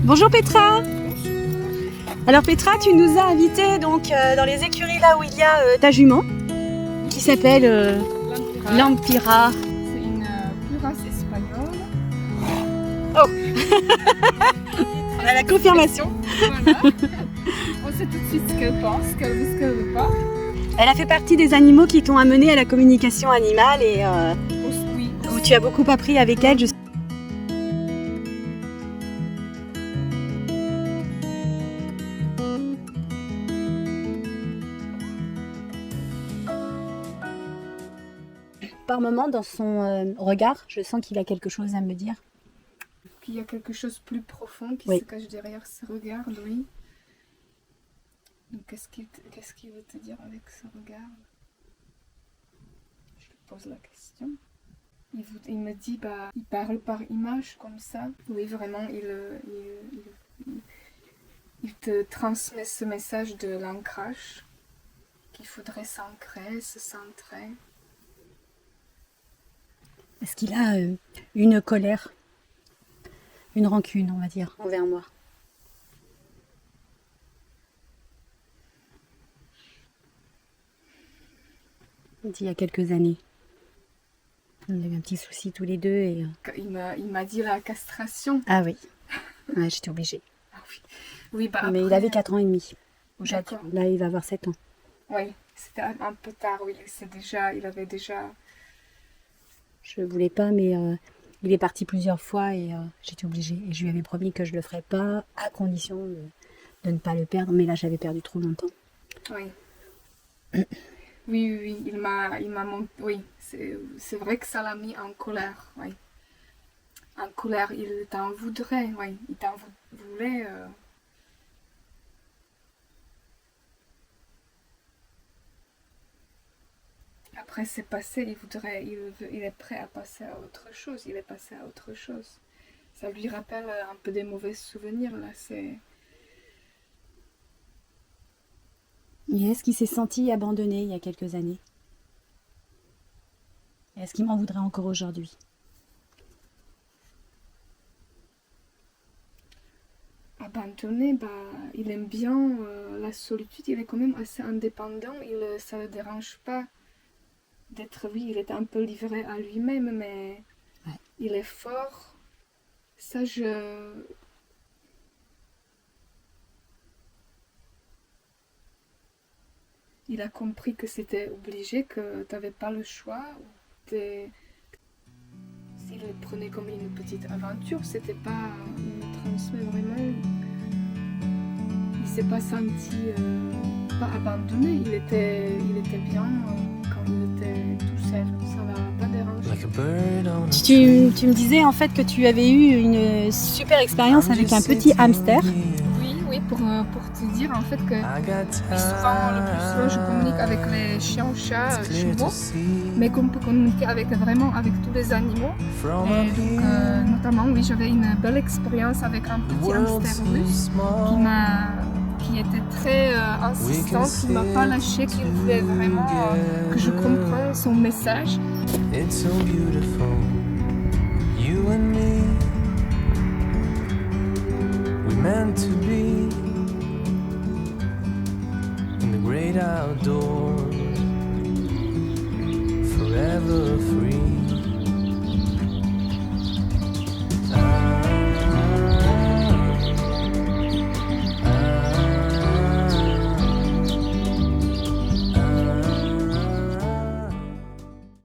Bonjour Petra. Alors Petra, tu nous as invités donc dans les écuries là où il y a ta jument qui s'appelle Lampira. C'est une plus race espagnole. Oh. On a la confirmation. Voilà. On sait tout de suite ce qu'elle pense, ce qu'elle veut, ce qu'elle veut pas. Elle a fait partie des animaux qui t'ont amené à la communication animale et Oui. où tu as beaucoup appris avec elle. Par moments, dans son regard, je sens qu'il a quelque chose à me dire. Qu'il y a quelque chose de plus profond qui Oui. se cache derrière ce regard, oui. Donc qu'est-ce qu'il veut te dire avec ce regard? Je lui pose la question. Il me dit, il parle par image comme ça. Oui, vraiment, il te transmet ce message de l'ancrage, qu'il faudrait s'ancrer, se centrer. Est-ce qu'il a une colère, une rancune, on va dire, envers moi? Il y a quelques années. On a eu un petit souci tous les deux et... Il m'a dit la castration. Ah oui, ouais, j'étais obligée. Ah oui. Oui, Mais il après, avait 4 ans et demi. D'accord. Là, il va avoir 7 ans. Oui, c'était un peu tard, oui. Il avait déjà... Je voulais pas, mais il est parti plusieurs fois et j'étais obligée. Et je lui avais promis que je le ferais pas, à condition de ne pas le perdre. Mais là, j'avais perdu trop longtemps. Oui. Oui, il m'a montré... Oui, c'est vrai que ça l'a mis en colère, oui. En colère, il t'en voudrait, oui. Il t'en voulait... Après, c'est passé, il est prêt à passer à autre chose. Il est passé à autre chose. Ça lui rappelle un peu des mauvais souvenirs, là, c'est... Et est-ce qu'il s'est senti abandonné il y a quelques années? Et est-ce qu'il m'en voudrait encore aujourd'hui? Abandonné, il aime bien la solitude, il est quand même assez indépendant, ça ne le dérange pas d'être, oui, il est un peu livré à lui-même, mais ouais. Il est fort. Ça, Il a compris que c'était obligé, que tu n'avais pas le choix. S'il le prenait comme une petite aventure, c'était pas... Il me transmet vraiment... Il s'est pas senti pas abandonné. Il était bien quand il était tout seul. Ça l'a pas dérangé. Tu me disais en fait que tu avais eu une super expérience avec un petit hamster. Oui, pour te dire en fait que souvent, le plus souvent, je communique avec les chiens, chats, chevaux, mais qu'on peut communiquer vraiment avec tous les animaux. Et donc, notamment, oui, j'avais une belle expérience avec un petit hamster russe qui était très insistant, qui ne m'a pas lâché, qui voulait vraiment que je comprenne son message. It's so beautiful, you and me, we meant to be in the great outdoors, forever free.